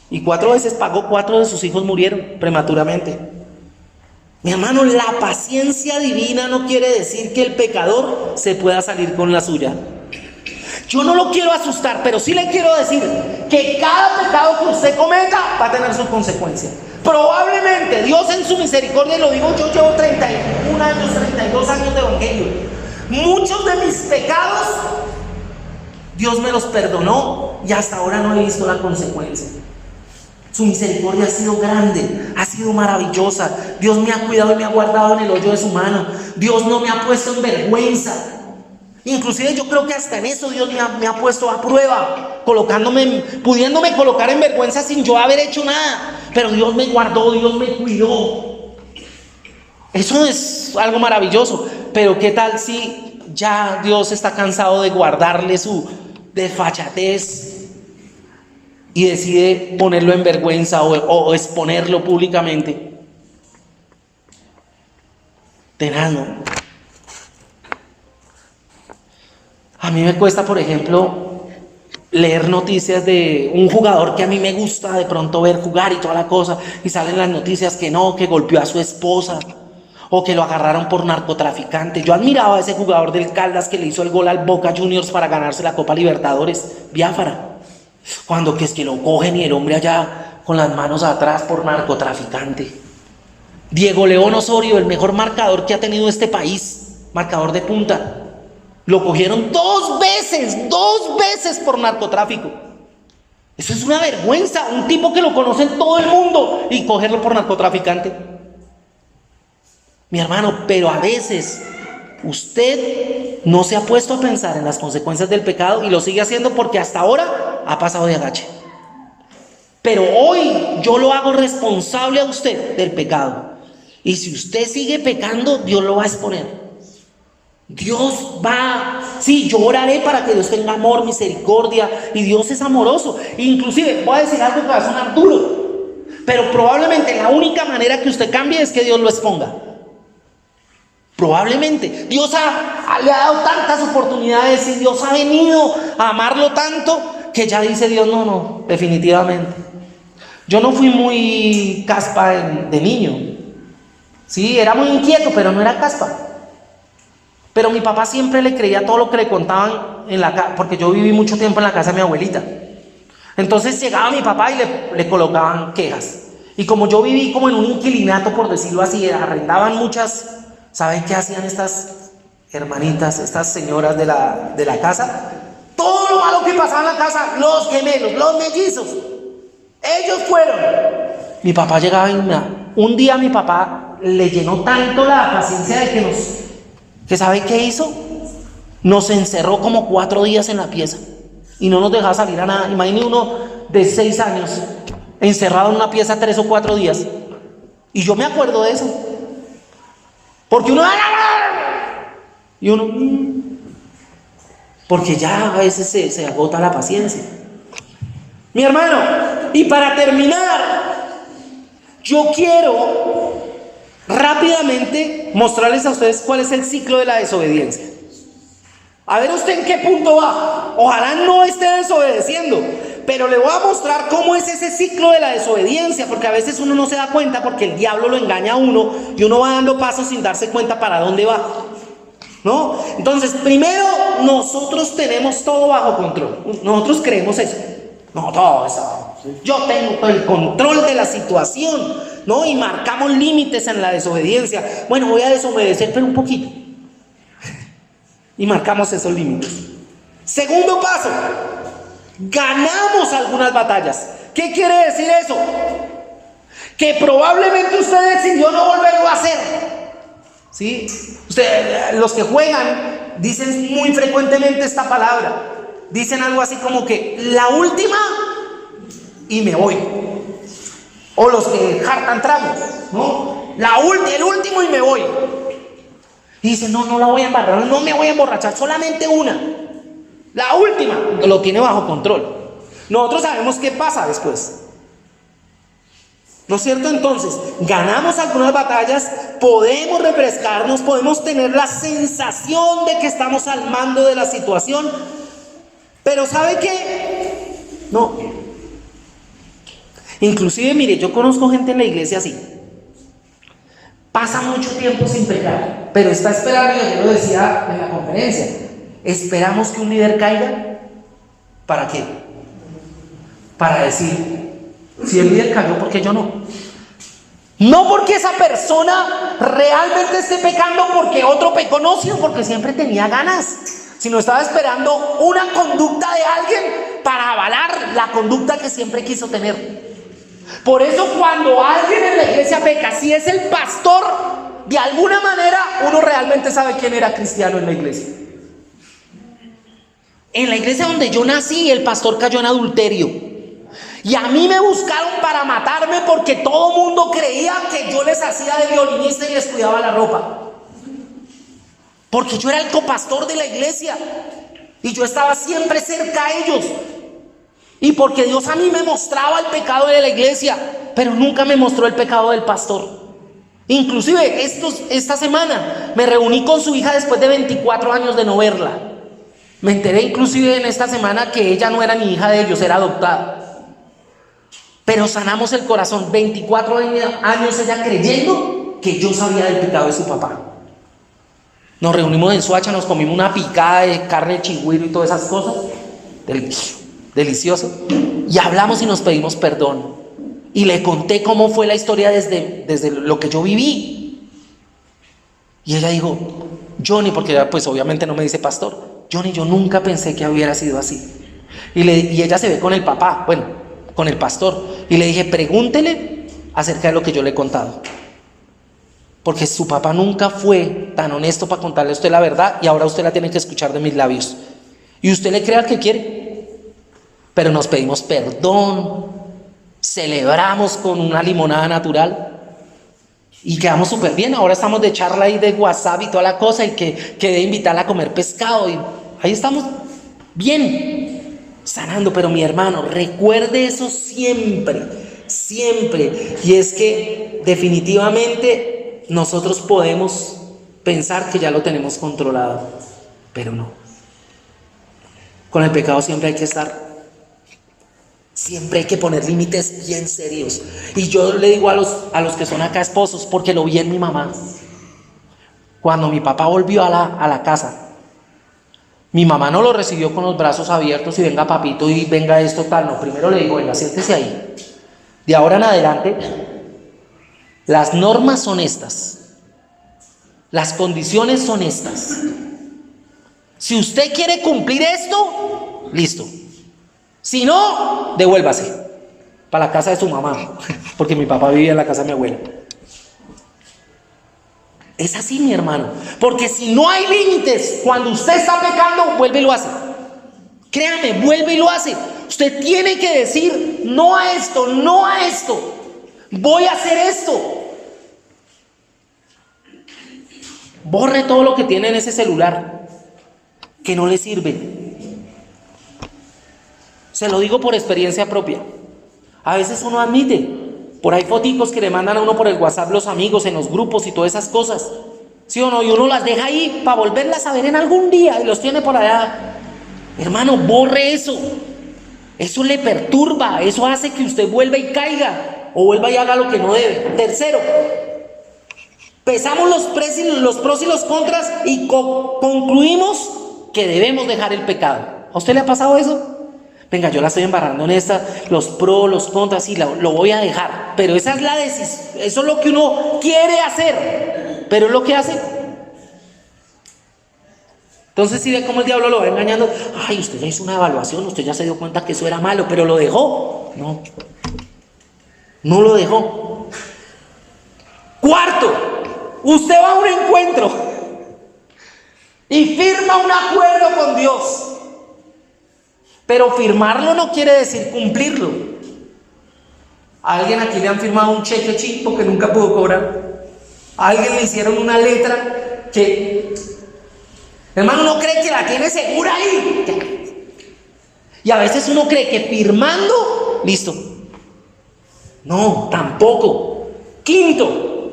Y 4 veces pagó, 4 de sus hijos murieron prematuramente. Mi hermano, la paciencia divina no quiere decir que el pecador se pueda salir con la suya. Yo no lo quiero asustar, pero sí le quiero decir que cada pecado que usted cometa va a tener su consecuencia. Probablemente Dios en su misericordia, y lo digo yo, llevo 31 años, 32 años de evangelio. Muchos de mis pecados Dios me los perdonó y hasta ahora no he visto la consecuencia. Su misericordia ha sido grande, ha sido maravillosa. Dios me ha cuidado y me ha guardado en el hoyo de su mano. Dios no me ha puesto en vergüenza. Inclusive yo creo que hasta en eso Dios me ha puesto a prueba, pudiéndome colocar en vergüenza sin yo haber hecho nada. Pero Dios me guardó, Dios me cuidó. Eso es algo maravilloso. Pero ¿qué tal si ya Dios está cansado de guardarle su desfachatez y decide ponerlo en vergüenza o exponerlo públicamente? Tenaz, ¿no? A mí me cuesta, por ejemplo, leer noticias de un jugador que a mí me gusta de pronto ver jugar y toda la cosa, y salen las noticias que no, que golpeó a su esposa o que lo agarraron por narcotraficante. Yo admiraba a ese jugador del Caldas que le hizo el gol al Boca Juniors para ganarse la Copa Libertadores, Biafara, cuando que es que lo cogen y el hombre allá con las manos atrás por narcotraficante. Diego León Osorio, el mejor marcador que ha tenido este país, marcador de punta, lo cogieron dos veces por narcotráfico. Eso es una vergüenza, un tipo que lo conoce en todo el mundo y cogerlo por narcotraficante. Mi hermano, pero a veces usted no se ha puesto a pensar en las consecuencias del pecado y lo sigue haciendo porque hasta ahora ha pasado de agache. Pero hoy yo lo hago responsable a usted del pecado. Y si usted sigue pecando, Dios lo va a exponer. Dios va, sí, yo oraré para que Dios tenga amor, misericordia, y Dios es amoroso. Inclusive, voy a decir algo que va a sonar duro, pero probablemente la única manera que usted cambie es que Dios lo exponga. Probablemente. Dios le ha dado tantas oportunidades y Dios ha venido a amarlo tanto que ya dice Dios, no, definitivamente. Yo no fui muy caspa de niño. Sí, era muy inquieto, pero no era caspa. Pero mi papá siempre le creía todo lo que le contaban en la casa, porque yo viví mucho tiempo en la casa de mi abuelita. Entonces llegaba mi papá y le colocaban quejas. Y como yo viví como en un inquilinato, por decirlo así, arrendaban muchas. ¿Saben qué hacían estas hermanitas, estas señoras de la casa? Todo lo malo que pasaba en la casa, los gemelos, los mellizos, ellos fueron. Mi papá llegaba y un día mi papá le llenó tanto la paciencia de que ¿sabe qué hizo? Nos encerró como 4 días en la pieza y no nos dejaba salir a nada. Imagine uno de 6 años encerrado en una pieza 3 o 4 días. Y yo me acuerdo de eso. Porque uno y uno porque ya a veces se agota la paciencia. Mi hermano, y para terminar, yo quiero rápidamente mostrarles a ustedes cuál es el ciclo de la desobediencia. A ver usted en qué punto va. Ojalá no esté desobedeciendo, pero le voy a mostrar cómo es ese ciclo de la desobediencia, porque a veces uno no se da cuenta porque el diablo lo engaña a uno y uno va dando pasos sin darse cuenta para dónde va, ¿no? Entonces, primero, nosotros tenemos todo bajo control. Nosotros creemos eso. No, todo eso. Yo tengo el control de la situación, ¿no? Y marcamos límites en la desobediencia. Bueno, voy a desobedecer, pero un poquito. Y marcamos esos límites. Segundo paso. Ganamos algunas batallas. ¿Qué quiere decir eso? Que probablemente usted decidió no volverlo a hacer. ¿Sí? Los que juegan dicen muy frecuentemente esta palabra. Dicen algo así como que la última y me voy. O los que jartan tragos, ¿no? El último y me voy. Y dicen, no la voy a embarrar, no me voy a emborrachar, solamente una. La última, lo tiene bajo control. Nosotros sabemos qué pasa después. ¿No es cierto? Entonces, ganamos algunas batallas, podemos refrescarnos, podemos tener la sensación de que estamos al mando de la situación. Pero ¿sabe qué? No. Inclusive, mire, yo conozco gente en la iglesia así. Pasa mucho tiempo sin pecar, pero está esperando, yo lo decía en la conferencia, esperamos que un líder caiga. ¿Para qué? Para decir, si el líder cayó, ¿por qué yo no? No porque esa persona realmente esté pecando porque otro pecó, no, sino porque siempre tenía ganas, sino estaba esperando una conducta de alguien para avalar la conducta que siempre quiso tener. Por eso cuando alguien en la iglesia peca, si es el pastor, de alguna manera uno realmente sabe quién era cristiano en la iglesia. En la iglesia donde yo nací, el pastor cayó en adulterio. Y a mí me buscaron para matarme porque todo el mundo creía que yo les hacía de violinista y les cuidaba la ropa. Porque yo era el copastor de la iglesia. Y yo estaba siempre cerca a ellos. Y porque Dios a mí me mostraba el pecado de la iglesia, pero nunca me mostró el pecado del pastor. Inclusive esta semana me reuní con su hija después de 24 años de no verla. Me enteré inclusive en esta semana que ella no era ni hija de ellos, era adoptada. Pero sanamos el corazón. 24 años ella creyendo que yo sabía del pecado de su papá. Nos reunimos en Soacha, nos comimos una picada de carne de chigüiro y todas esas cosas. Delicioso. Y hablamos y nos pedimos perdón. Y le conté cómo fue la historia desde lo que yo viví. Y ella dijo, Johnny, porque ella pues obviamente no me dice pastor, Johnny, yo nunca pensé que hubiera sido así. Y ella se ve con el papá, bueno, con el pastor. Y le dije, pregúntele acerca de lo que yo le he contado. Porque su papá nunca fue tan honesto para contarle a usted la verdad, y ahora usted la tiene que escuchar de mis labios. Y usted le crea que quiere. Pero nos pedimos perdón. Celebramos con una limonada natural y quedamos súper bien. Ahora estamos de charla ahí de WhatsApp y toda la cosa, y que quedé invitarla a comer pescado y ahí estamos bien, sanando. Pero mi hermano, recuerde eso siempre, siempre. Y es que definitivamente nosotros podemos pensar que ya lo tenemos controlado, pero no. Con el pecado siempre hay que estar. Siempre hay que poner límites bien serios. Y yo le digo a los que son acá esposos, porque lo vi en mi mamá. Cuando mi papá volvió a la casa, mi mamá no lo recibió con los brazos abiertos y venga papito y venga esto tal. No, primero le digo, venga, siéntese ahí. De ahora en adelante, las normas son estas. Las condiciones son estas. Si usted quiere cumplir esto, listo. Si no, devuélvase para la casa de su mamá, porque mi papá vivía en la casa de mi abuela. Es así, mi hermano, porque si no hay límites, cuando usted está pecando, vuelve y lo hace. Créame, vuelve y lo hace. Usted tiene que decir no a esto, no a esto. Voy a hacer esto. Borre todo lo que tiene en ese celular que no le sirve. Se lo digo por experiencia propia. A veces uno admite, por ahí foticos que le mandan a uno por el WhatsApp los amigos, en los grupos y todas esas cosas, ¿sí o no? Y uno las deja ahí para volverlas a ver en algún día y los tiene por allá. Hermano, borre eso. Eso le perturba, eso hace que usted vuelva y caiga, o vuelva y haga lo que no debe. Tercero, pesamos los pros y los contras y concluimos que debemos dejar el pecado. ¿A usted le ha pasado eso? Venga, yo la estoy embarrando en esta, los pros, los contras, y lo voy a dejar. Pero esa es la decisión, eso es lo que uno quiere hacer, pero es lo que hace. Entonces, si ve cómo el diablo lo va engañando, ay, usted ya hizo una evaluación, usted ya se dio cuenta que eso era malo, pero lo dejó. No lo dejó. Cuarto, usted va a un encuentro y firma un acuerdo con Dios. Pero firmarlo no quiere decir cumplirlo. A alguien aquí le han firmado un cheque chico que nunca pudo cobrar. A alguien le hicieron una letra que, hermano, uno cree que la tiene segura ahí. Y a veces uno cree que firmando, listo. No, tampoco. Quinto,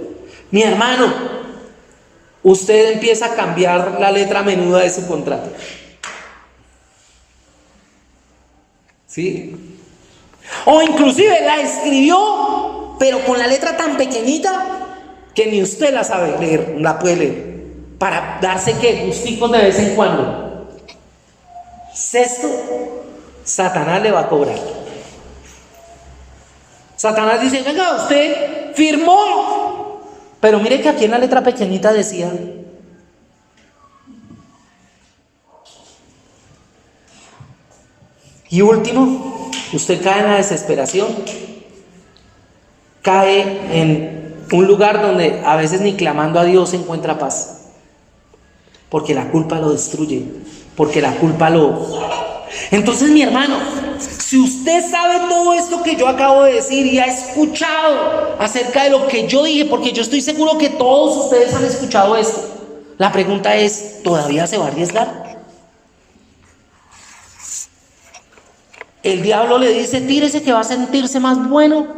mi hermano, usted empieza a cambiar la letra menuda de su contrato. ¿Sí? O inclusive la escribió, pero con la letra tan pequeñita que ni usted la sabe leer, la puede leer, para darse que gusticos de vez en cuando. Sexto, Satanás le va a cobrar. Satanás dice, venga, usted firmó, pero mire que aquí en la letra pequeñita decía, y último, usted cae en la desesperación, cae en un lugar donde a veces ni clamando a Dios encuentra paz, porque la culpa lo destruye, porque la culpa lo... Entonces, mi hermano, si usted sabe todo esto que yo acabo de decir y ha escuchado acerca de lo que yo dije, porque yo estoy seguro que todos ustedes han escuchado esto, la pregunta es, ¿todavía se va a arriesgar? El diablo le dice, tírese que va a sentirse más bueno.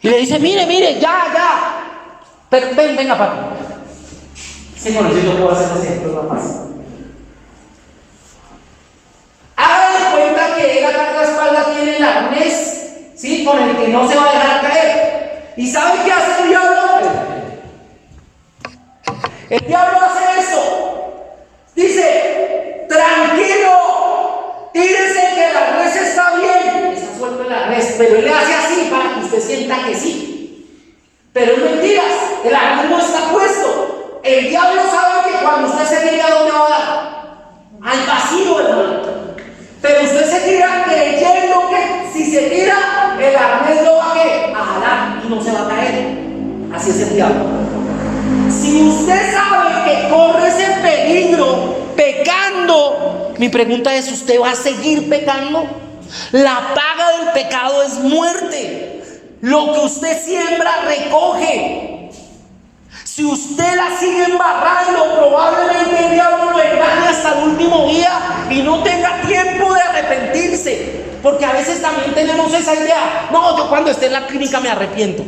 Y le dice, mire, ya. Pero venga, papi. Sí, bueno, yo lo puedo hacer así, pero no pasa. Haga de cuenta que él acá en la espalda tiene el arnés, ¿sí? Con el que no se va a dejar caer. ¿Y sabe qué hace el diablo? El diablo hace eso. Dice, tranquilo, tírese que el arnés está bien. Está suelto el arnés, pero él le hace así para que usted sienta que sí. Pero es mentiras, el arnés no está puesto. El diablo sabe que cuando usted se tira, ¿a dónde va a dar? Al vacío, hermano. Pero usted se tira creyendo que si se tira, el arnés lo va a jalar y no se va a caer. Así es el diablo. Si usted sabe que corre ese peligro pecando, mi pregunta es, ¿usted va a seguir pecando? La paga del pecado es muerte. Lo que usted siembra, recoge. Si usted la sigue embarrando, probablemente el diablo lo engañe hasta el último día y no tenga tiempo de arrepentirse. Porque a veces también tenemos esa idea, no, yo cuando esté en la clínica me arrepiento.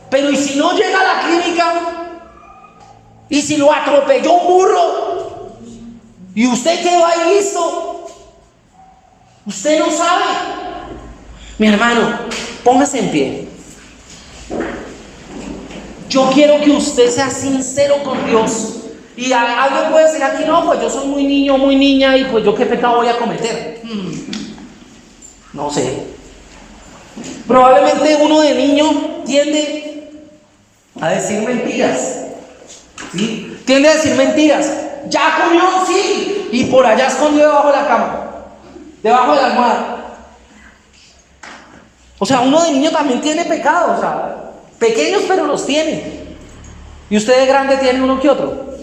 Pero ¿y si no llega a la clínica? ¿Y si lo atropelló un burro? ¿Y usted quedó ahí listo? Usted no sabe. Mi hermano, póngase en pie. Yo quiero que usted sea sincero con Dios. Y alguien puede decir aquí, no, pues yo soy muy niño, muy niña, y pues yo qué pecado voy a cometer. No sé. Probablemente uno de niño tiende a decir mentiras. ¿Sí? Tiende a decir mentiras. Ya comió, sí. Y por allá escondido debajo de la cama, debajo de la almohada. O sea, uno de niño también tiene pecados, o sea, pequeños pero los tiene. Y usted de grande tiene uno que otro.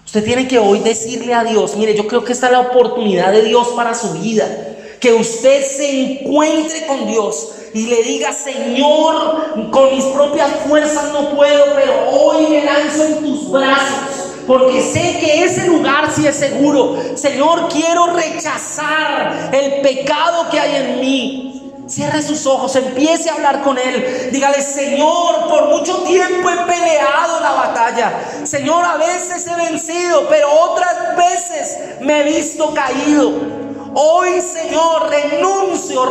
Usted tiene que hoy decirle a Dios, mire, yo creo que esta es la oportunidad de Dios para su vida. Que usted se encuentre con Dios y le diga, Señor, con mis propias fuerzas no puedo, pero hoy me lanzo en tus brazos, porque sé que ese lugar sí es seguro. Señor, quiero rechazar el pecado que hay en mí. Cierre sus ojos, empiece a hablar con Él. Dígale, Señor, por mucho tiempo he peleado la batalla. Señor, a veces he vencido, pero otras veces me he visto caído. Hoy, Señor,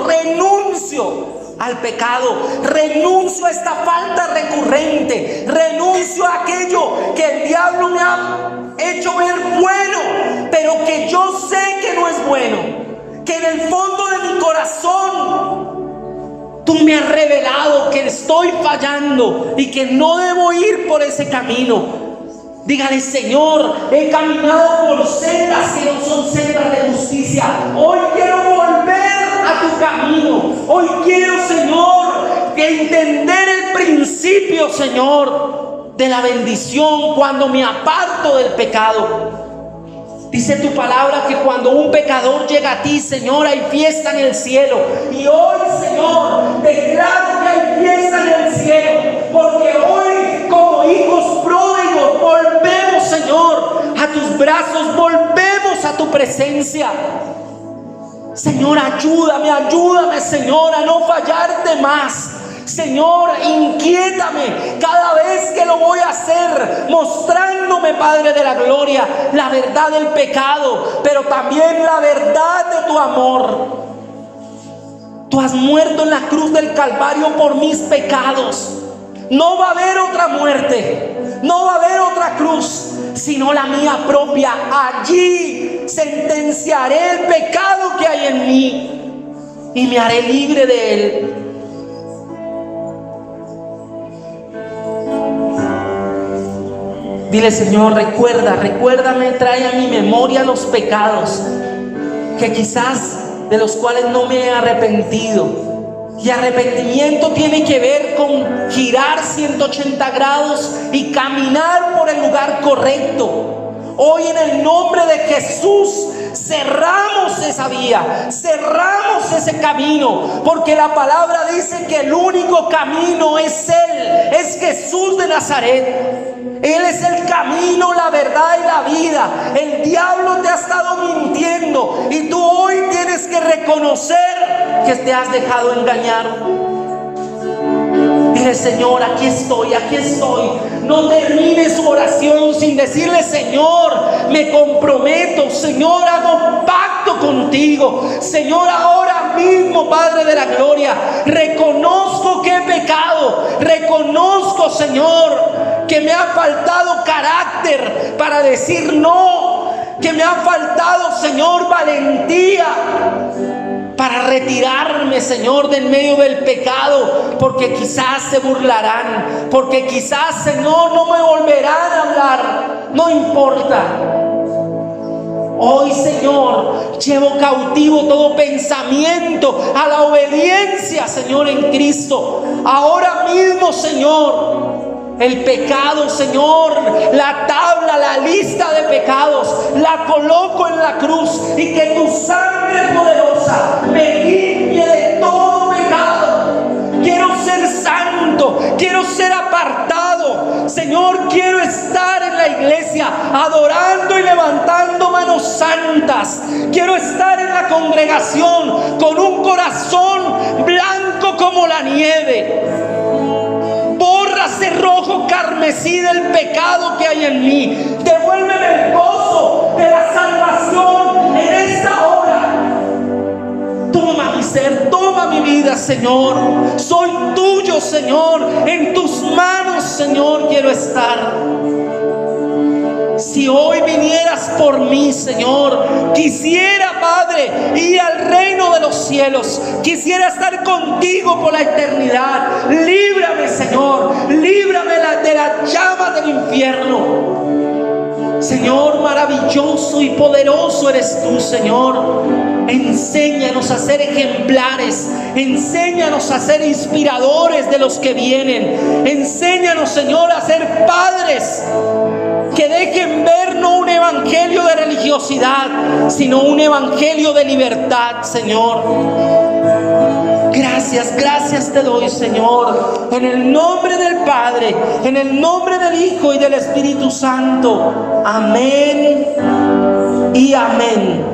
renuncio al pecado, renuncio a esta falta recurrente, renuncio a aquello que el diablo me ha hecho ver bueno, pero que yo sé que no es bueno, que en el fondo de mi corazón tú me has revelado que estoy fallando y que no debo ir por ese camino. Dígale, Señor, he caminado por sendas que no son sendas de justicia. Hoy quiero volver a tu camino. Hoy quiero, Señor, entender el principio, Señor, de la bendición cuando me aparto del pecado. Dice tu palabra que cuando un pecador llega a ti, Señor, hay fiesta en el cielo. Y hoy, Señor, declaro que hay fiesta en el cielo, porque hoy, como hijos pródigos, volvemos, Señor, a tus brazos, volvemos a tu presencia. Señor, ayúdame, Señor, a no fallarte más. Señor, inquiétame cada vez que lo voy a hacer, mostrándome, Padre de la gloria, la verdad del pecado, pero también la verdad de tu amor. Tú has muerto en la cruz del Calvario por mis pecados. No va a haber otra muerte, no va a haber otra cruz, sino la mía propia. Allí sentenciaré el pecado que hay en mí y me haré libre de él. Dile, Señor, recuérdame, trae a mi memoria los pecados que quizás de los cuales no me he arrepentido. Y arrepentimiento tiene que ver con girar 180 grados y caminar por el lugar correcto. Hoy en el nombre de Jesús cerramos esa vía, cerramos ese camino, porque la palabra dice que el único camino es Él, es Jesús de Nazaret. Él es el camino, la verdad y la vida. El diablo te ha estado mintiendo y tú hoy tienes que reconocer que te has dejado engañar. Dile: Señor, aquí estoy, aquí estoy. No termine su oración sin decirle: Señor, me comprometo, Señor, hago pacto contigo. Señor, ahora mismo, Padre de la gloria, reconozco que he pecado. Reconozco, Señor, que me ha faltado carácter para decir no, que me ha faltado, Señor, valentía para retirarme, Señor, del medio del pecado, porque quizás se burlarán, porque quizás, Señor, no me volverán a hablar. No importa. Hoy, Señor, llevo cautivo todo pensamiento a la obediencia, Señor, en Cristo. Ahora mismo, Señor, el pecado, Señor, la tabla, la lista de pecados, la coloco en la cruz, y que tu sangre poderosa me limpie de todo pecado. Quiero ser santo, quiero ser apartado. Señor, quiero estar en la iglesia adorando y levantando manos santas. Quiero estar en la congregación con un corazón blanco como la nieve. Borra ese rojo carmesí del pecado que hay en mí. Devuélveme el gozo de la salvación en esta hora. Toma mi ser, toma mi vida, Señor. Soy tuyo, Señor. En tus manos, Señor, quiero estar. Si hoy vinieras por mí, Señor, quisiera, Padre, ir al reino de los cielos. Quisiera estar contigo por la eternidad. Líbrame, Señor, líbrame de las llamas del infierno. Señor, maravilloso y poderoso eres tú, Señor. Enséñanos a ser ejemplares. Enséñanos a ser inspiradores de los que vienen. Enséñanos, Señor, a ser padres que dejen ver no un evangelio de religiosidad, sino un evangelio de libertad, Señor. Gracias, gracias te doy, Señor, en el nombre del Padre, en el nombre del Hijo y del Espíritu Santo. Amén y amén.